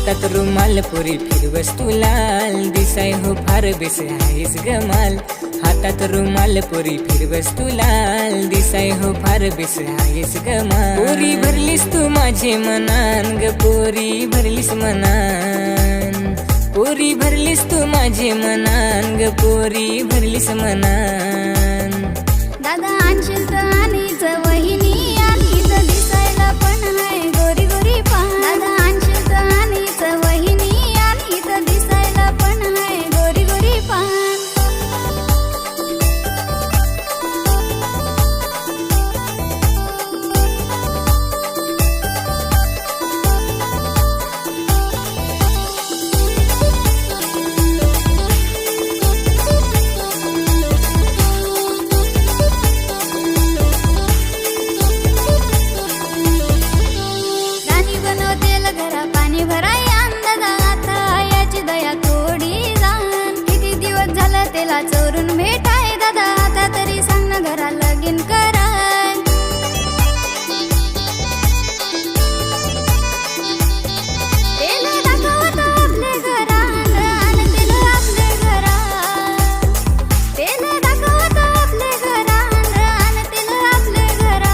हातात रुमाल पोरी फिरवस तू लाल, दिसाय हो फार बेस आहेस गमाल. हातात रुमाल पोरी फिरवस तू लाल, दिसाय हो फार बेस आहेस गमाल. पोरी भरलीस तू माझे मनान ग, पोरी भरलीस मनान. पोरी भरलीस तू माझे मनान ग, पोरी भरलीस मनान. दादा आणशील तर आणीच वहिनी, आली तर दिसायला पण हाय गोरी गोरी पान. दादा आणशील तर आणीच वहिनी, आली तर दिसायला पण हाय गोरी गोरी पान. पाणी भराय अंदाजा आता याची दया थोडी जाण. किती दिवस झालं त्याला चोरून भेटाय दादा, आता तरी सांग ना घरा लगीन कराय. तेला दाखवत आपले घरान, आण तेला आपले घरान. तेला दाखवत आपले घरान, आण तेला आपले घरान.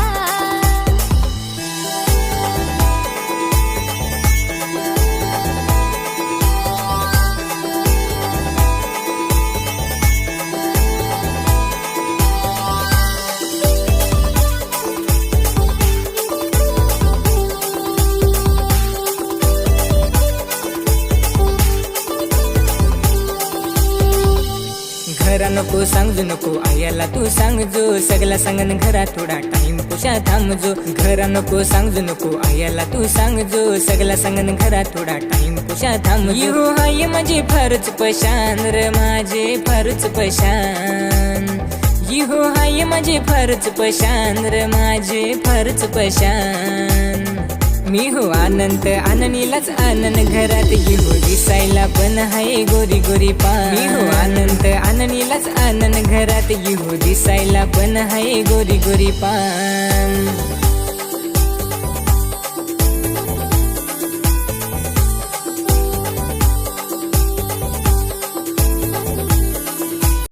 घरा नको सांगू नको आयाला तू सांगजो, सगळा सांगन घरा थोडा टाइम कुशा थांबजो. घरा नको सांगू नको आयाला तू सांगजो, सगळा सांगन घरा थोडा टाइम कुशा थांबजो. हो हाय माझे फारच पशान र, माझे फारच पशान. हो हाय माझे फारच पशान र, माझे फारच पशान. मी हो आनंद आननीलाच आनंद, घरात हो दिसायला पण हाय गोरी गोरी पान. मी हो आनंद आननीलाच आनंद, घरात हो दिसायला पण हाय गोरी गोरी पान.